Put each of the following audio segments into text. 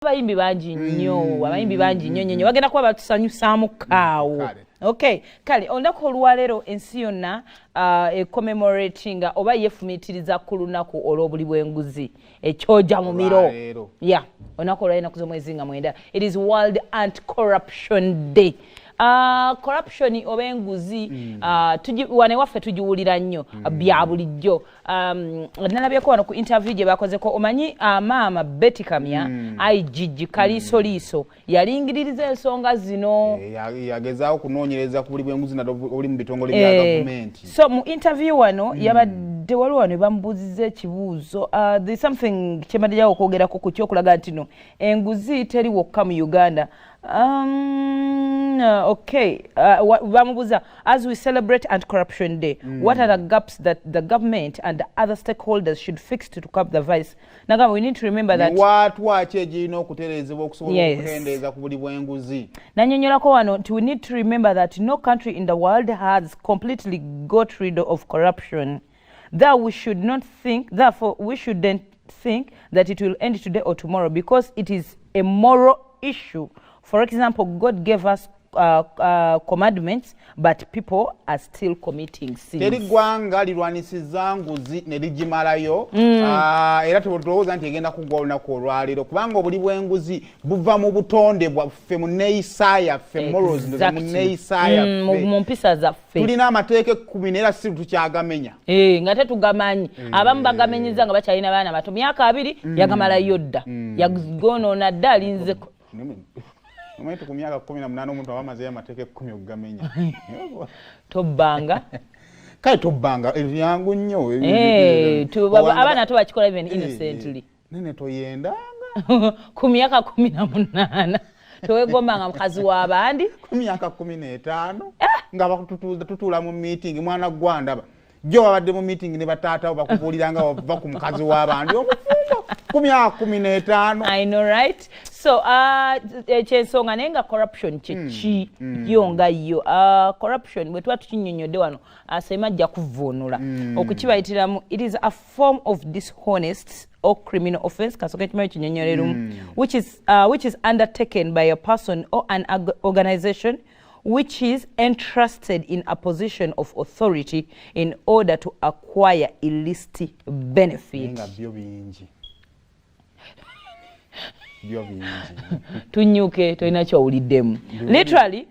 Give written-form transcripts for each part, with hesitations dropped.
abayimbi bangi nnyo bagenda kuba batusanyusaamu kaawo. Okay, kale olunaku olwaleero ensi yonna commemoratinga oba yeefumiitiriza ku lunaku olw'obuli bw'enguzi ekyoja mu miro. Yeah, olunaku olwaleero z'omwezi nga 9. It is World Anti-Corruption Day. Corruption oba enguzi wane waffe tugiwulira nnyo bya bulijjo. Nalabyeko wano ku interview gye bakozeko omanyi maama Betty Kamya IGG kaliisoliiso yalingiririza ensonga zino yagezaawo kunoonyereza ku buli bw'enguzi oli mu bitongole bya gavumenti. So mu interview wano yabadde waliwo wano bamubuuziza ekibuuzo there's something kyembadde jawo okwogerako ku kyokulaga nti no enguzi teri wokka mu Uganda. Okay, as we celebrate Anti-Corruption Day, what are the gaps that the government and the other stakeholders should fix to curb the vice? Now, we need to remember that. We need to remember that no country in the world has completely got rid of corruption. Therefore, we shouldn't think that it will end today or tomorrow because it is a moral issue. For example, God gave us commandments, but people are still committing sins. Teri gwanga lirwanisiza nguzi ne ligimalayo era tulowooza nti egenda kuggwa olunaku olwaleero kubanga obuli bw'enguzi buva mu butonde bwaffe mu neeyisa yaffe morals mu neeyisa yaffe mu mpisa zaffe. Tulina amateeka 10 era si tukyagamenya nga tetugamanyi. Abamu bagamenyiza nga bakyalina baana bato myaka 2 yagamalayo dda yagonoona dda alinzeko. Omuntu ku myaka 18 omuntu abamaze amateeka 10 okugamenya. Tobbanga. Kale tobbanga ebyangu nnyo. Abaana to bakikola even innocently. Nene toyendanga. Ku myaka 18. Towegombanga mukazi w'abandi. Ku myaka 15 nga bakututula mu meeting mwana gwandaba. Jo babadde mu meeting ne bataatawo bakubuuliranga bava ku mukazi w'abandi omufumbo ku myaka 15. I know, right? So kyensonga naye nga corruption kyeki yonga yo corruption bwe tuba tukinyonyodde wano asema ajja kuvuunula okukibayitiramu. It is a form of dishonest or criminal offense kasoke kimayo kinyonyolerumu which is undertaken by a person or an organization which is entrusted in a position of authority in order to acquire illicit benefit. Tunyuke toina kyowuliddemu. Literally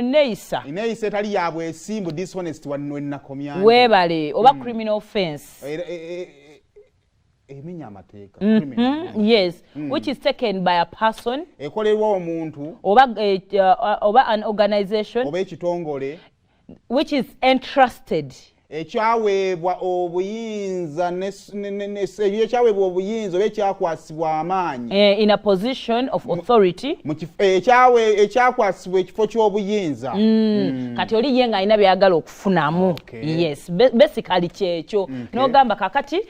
neeyisa etali ya bwesimbu dishonest wennakomyange weebale oba criminal offense. Yes, which is taken by a person oba an organization oba ekitongole which is entrusted ekyaweebwa obuyinza ekyaweebwa obuyinza oba ekyakwasibwa amaanyi in a position of authority ekyakwasibwa ekifo ky'obuyinza kati oli ye nga alina byagala okufunamu. Yes, basically kyekyo n'ogamba kakati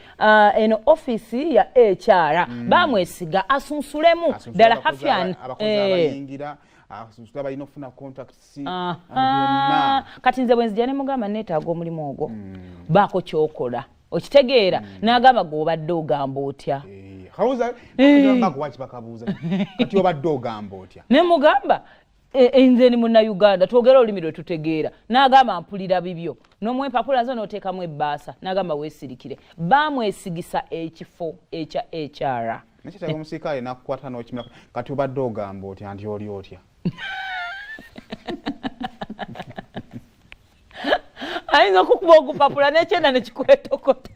eno office ya HR bamwesiga asunsulemu ddala hafyan balina okufuna contacts kati nze bwenzija ne mugamba neetaaga omulimu ogwo baako kyokola okitegeera n'agamba gweobadde ogamba otya kati obadde ogamba otya ne mugamba nze ni munnayuganda twogera olulimi lwe tutegeera n'agamba mpulira bibyo n'omuwa empapula zo n'oteekamu ebbaasa n'agamba weesirikire baamwesigisa ekifo ekya HR. Nekitaaga omusirikale nakukwata n'okimira kati obadde ogamba otya nti oli otya. Ayinza okukuba ogupapula n'ekyenda ne kikwetokota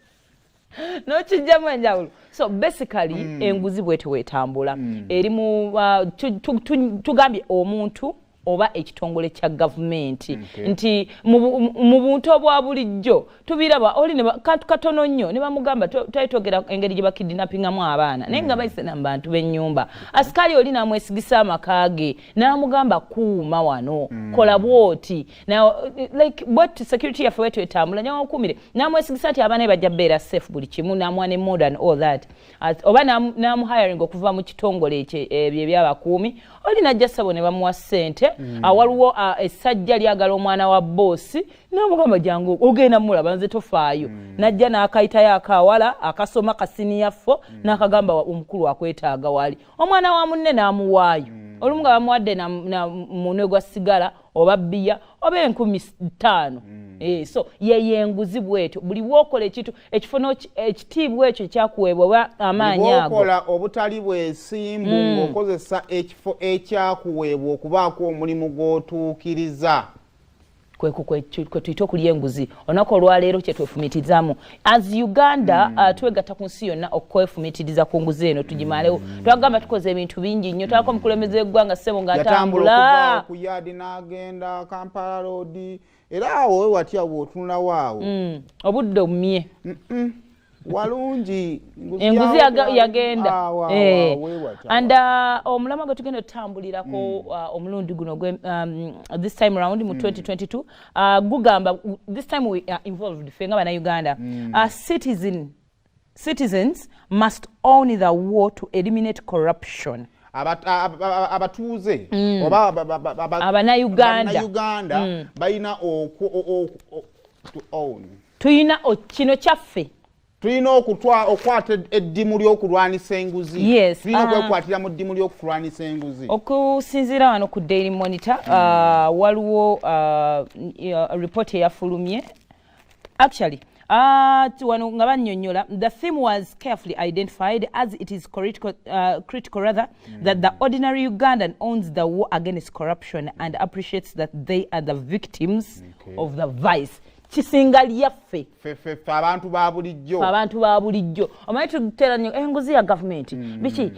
n'okijjamu enjawulo. So basically enguzi bwete weetambula eri mu tugambye omuntu oba ekitongole kya gavumenti nti mu buntu obwa bulijjo tubiraba oli katono nnyo ne bamugamba twayitogera engeri gye bakidnappingamu abaana naye nga bayise nabantu b'ennyumba asikali oli n'amwesigisa amaka ge n'amugamba kuuma wano kola bwoti now like what security yaffe wetu etambula nyawo okumire n'amwesigisa nti abaana bajja beera safe buli kimu n'amwa ne more than all that oba n'amu hiring okuva mu kitongole ekyo ebyo ebyabakuumi oli najja ssabo ne bamuwa ssente waliwo essajja lyagala omwana wa boss n'amugamba jangu ogenda mulaba nze tofaayo najja n'akayitayo akawala akasoma kasiniya fo n'akagamba omukulu akwetaaga wali omwana wa munne n'amuwaayo olumu nga bamuwadde na munwe gwa sigala oba bbiya oba 5,000 so ye enguzi bwetyo buli wokola ekintu ekifuno ekitiibwa ekyo kyakuweebwa oba amaanyi ago wokola obutali bwesimbu ng'okozesa ekifo ekyakuweebwa okubaako omulimu gw'otuukiriza kwe tuyita okulya enguzi olunaku olwaleero kyetwefumitirizamu as Uganda twegatta ku nsi yonna okwefumitiriza ku nguzi eno tugimalewo twagamba tukoze ebintu bingi nnyo twako omukulembeze w'eggwanga ssebo ng'atambula ku yaadi n'agenda Kampala Road era awo we watya bw'otunula waawo obudde omumye walungi enguzi yagenda and omulama gwe tugenda otambulirako omulundi guno this time around mu 2022 gugamba this time we are involved fenga bana Uganda citizens must own the war to eliminate corruption abatuuze oba Abannayuganda balina tuyina kino kyaffe tulina okwata eddimu ly'okulwanisa enguzi tulina okwekwatira mu ddimu ly'okulwanisa enguzi okusinziira wano ku Daily Monitor waliwo report eyafulumye actually wano nga bannyonnyola the theme was carefully identified as it is critical rather that the ordinary Ugandan owns the war against corruption and appreciates that they are the victims of the vice kisinga lyaffe abantu ba bulijjo omanyi tutera nnyo enguzi ya gavumenti biki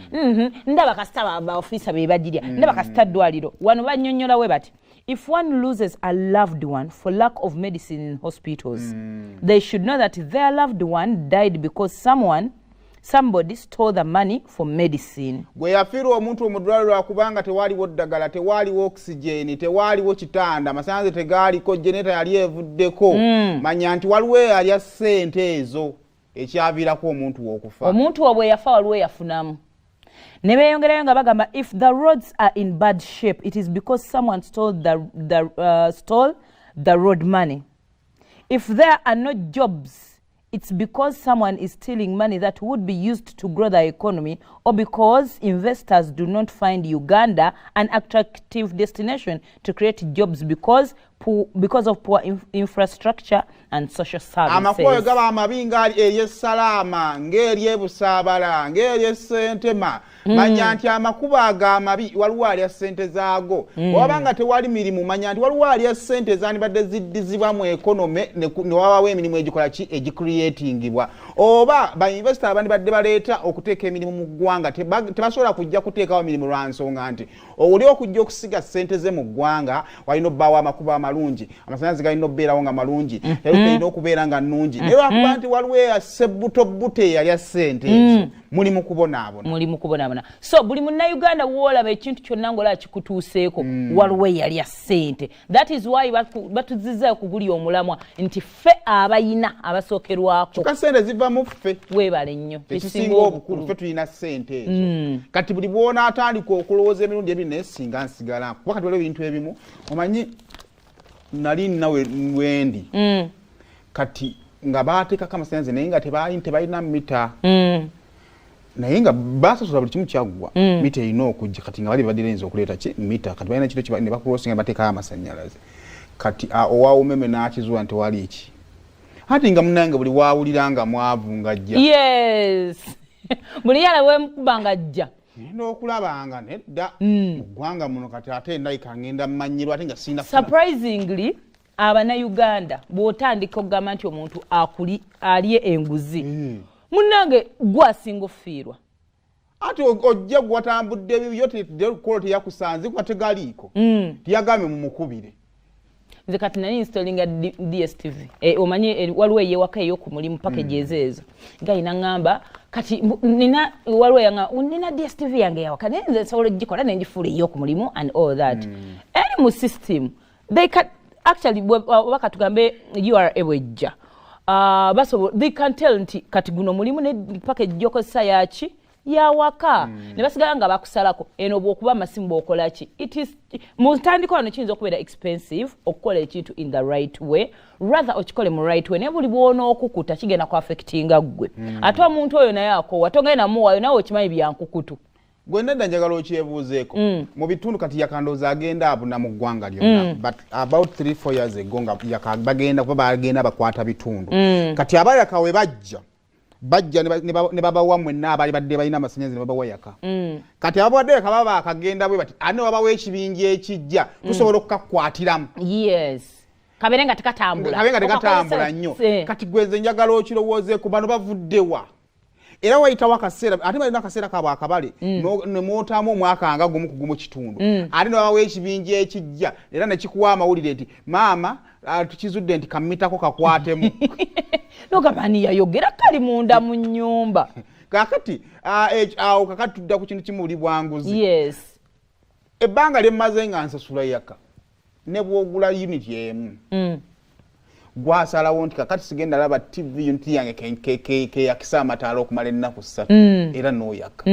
ndaba kasita baofiisa be bagirya ndaba kasita ddwaliro wano bannyonnyola we bati if one loses a loved one for lack of medicine in hospitals they should know that their loved one died because somebody stole the money for medicine. Gwe yafiirwa omuntu omudwaliro akubanga tewaliwo ddagala, tewaliwo oxygen, tewaliwo kitanda, amasanze tegaaliko, generator yali evuddeko. Manya nti waliwo yalya ssente ezo ekyaviirako omuntu okufa. Omuntu obwe yafa waliwo yafunamu. Ne beeyongerayo nga bagamba if the roads are in bad shape it is because someone stole the road money. If there are no jobs it's because someone is stealing money that would be used to grow the economy or because investors do not find Uganda an attractive destination to create jobs because of poor infrastructure and social services. Amakoye gaba amabinga ey'essalama ng'eri ebusaabala ng'eri essentema manya nti amakuba ag'amabi waliwo alya ssente zaago wabanga tewali mirimu manya nti waliwo alya ssente zandibadde ziddizibwa mu ekonome ne wabawo emirimu egikola ki egicreatingibwa oba bainvestor bandibadde baleeta okuteeka emirimu mu ggwanga tebasobola kujja kuteekawo mirimu lwa nsonga nti oli okujja okusiga ssente ze mu ggwanga walina obbaawo amakuba amalungi amasannyalaze galina obbeerawo nga malungi era olina okubeera nga nnungi naye lwakuba nti waliwo eyasebbutobuto eyalya ssente ezo muli mu kubonaabona so buli munnayuganda woolaba ekintu kyonna ng'olaba kikutuuseeko waliwo eyalya ssente that is why batuzizza okugulya omulamwa nti ffe abayina abasookerwako kyokka ssente ziva mu ffe weebale nnyo ekisinga obukulu ffe tulina ssente ezo kati buli bw'onaatandika okulowooza emirundi ebiri naye singa nsigala kuba kati waliwo ebintu ebimu omanyi nali nawe wendi kati nga baateekako amasannyalaze naye nga tebalina mita naye nga basasula buli kimu kyaggwa mita erina okujja kati nga bali baddirenza okuleeta ki mita kati balina kiro ne bakulosinga bateekayo amasannyalaze kati owaumeme n'akizula nti wali eki ati nga munnange buli waawulira nga mwavu ng'ajja buli yala wemukuba ng'ajja n'okulabanga nedda mu ggwanga muno kati ate endayika ngenda mmanyirwa ate nga sina surprisingly abannayuganda bw'otandika okugamba nti omuntu alye enguzi munnange gwasinga ofiirwa ati ojja gwatambudde bibyo kolo teyakusanze kuba tegaliiko tiyagambye mumukubire nze kati nali installinga DSTV omanyi waliwo eyewaka ey'oku mulimu package ezo nga ina ngamba kati nina waliwo yanga nina DSTV yange yawaka naye nze nsobola ogikola nengifuula ey'oku mulimu and all that eri mu system they can actually waka tugambe URA bwejja they can tell nti kati guno mulimu ne package gyokozesa yaki ya waka ne basigala nga bakusalako eno bwokuba amasimu bwokola ki it is mutandiko wano kiyinza okubeera expensive okukola ekintu in the right way rather okikole mu right way naye buli bwona okukuta kigenda ku affectinga ggwe ate omuntu oyo naye akowa togenda muwayo nawe okimanyi byankukutu gwe nedda njagala okyebuuzeeko mu bitundu kati yakandooza agenda abuna mu ggwanga lyonna but about 3-4 years ago nga bagenda kuba bagenda bakwata bitundu kati abayaka we bajja ne babawa mwenna abaali badde balina amasannyalaze ne babawa yaka kati abawadde yaka baba akagenda bwe bati ane babawa ekibinja ekijja tusobola okukakwatiramu yes kabeere nga tekatambula nnyo kati gwenze njagala okirowoozeeku bano bavuddewa era wayitawo akaseera ate balina akaseera kabwe akabale ne mootamu omwaka nga gumu ku gumu kitundu ate ne babawa ekibinja ekijja era ne kikuwa amawulire nti maama tukizudde nti kammitako kakwatemu nogabani yayogera kali munda mu nnyumba kakati awo kakati tudda ku kintu kimu buli bwanguzi yes ebbanga lyemmaze nga nsasula yaka ne bwogula unit emu gwasalawo nti kakati sigenda laba TV unit yange keyakisa amataala okumala ennaku 3 era n'oyaka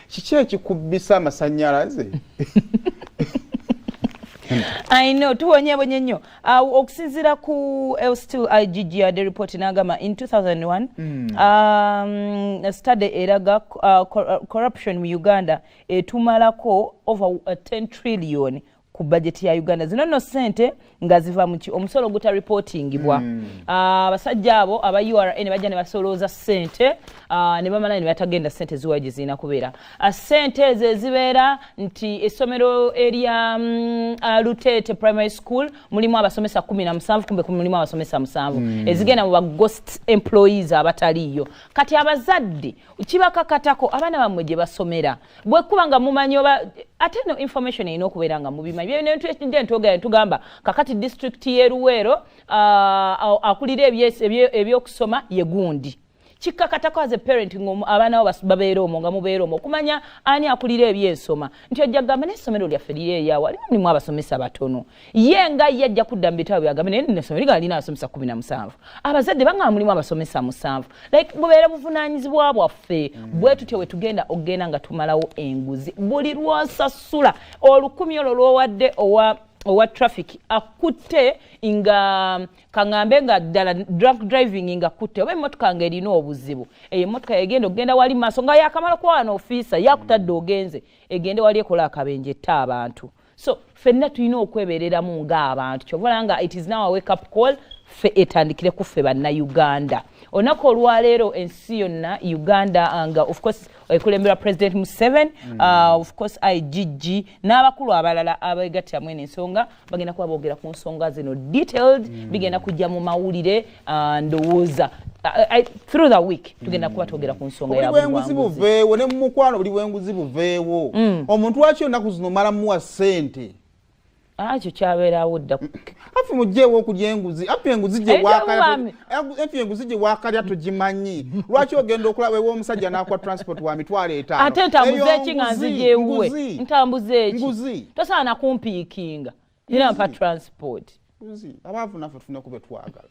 kiki ekikubbisa amasannyalaze I know tuwonyebonye nnyo okusinziira ku still IGG the report n'agamba in 2001 a study eraga corruption mu Uganda etumalako over 10 trillion ku budget ya Uganda zino no sente nga ziva mu omusolo guta reportingibwa abasajja abo aba URN bajja ne basolooza sente ne bamala ne batagenda sente ziwaje zina kubeera sente ze zibeera nti essomero area Lutete primary school mulimu abasomesa 17 kumbe mulimu abasomesa 7 ezigenda mu ghost employees abataliyo kati abazadde kibakakatako abaana bamwe gye basomera bwe kubanga mumanyi oba ate no information ino kubeera nga mubimanyi bye tugamba kakati district y'Eruwero akulira ebyokusoma ye gundi kikakatako as a parent abaana abo babeera omwo nga mubeera omwo okumanya ani akulira ebyensoma nti ojja kugamba n'essomero lyaffe liri eyawa limu abasomesa batono ye nga ye ajja kudda mu bitabo byagamba naye n'essomero liga lina abasomesa 17 abazadde bangamba mulimu abasomesa 7 like bubeera buvunaanyizibwa bwaffe bwe tutyo we tugenda okugenda nga tumalawo enguzi buli lwosasula olukumi olwo lwowadde owa traffic akutte nga kangambe nga ddala drunk driving nga kutte oba emmotoka nga erina obuzibu emmotoka egenda okugenda wali maaso nga yakamala kuwana ofiisa yakutadde ogenze egende wali ekola akabenje etta abantu so ffenna tulina okwebereramu ng'abantu kyobola nga it is now a wake up call ffe etandikire ku ffe bannayuganda olunaku olwaleero ensi yonna Uganda nga of course ekulemberwa President Museveni of course IGG n'abakulu abalala abegattira mwene ensonga bagenda kuba boogera ku nsonga zino detailed bigenda kujja mu mawulire ndowooza through the week tugenda kuba twogera ku nsonga ya bwenguzi buveewo ne mu mukwano buli bwenguzi buveewo omuntu waki ennaku zino mala muwa ssente kyo kyabeerawo dda afi mugyeewo okulya enguzi afi enguzi gye waakalya togimanyi lwaki ogenda okulaba ew'omusajja n'akwa transport wa mitwalo 5 ate ntambuze eki nga nzigyewe ntambuze eki tosaana kumpiikinga era mpa transport abaavu naffe tufune kube twagala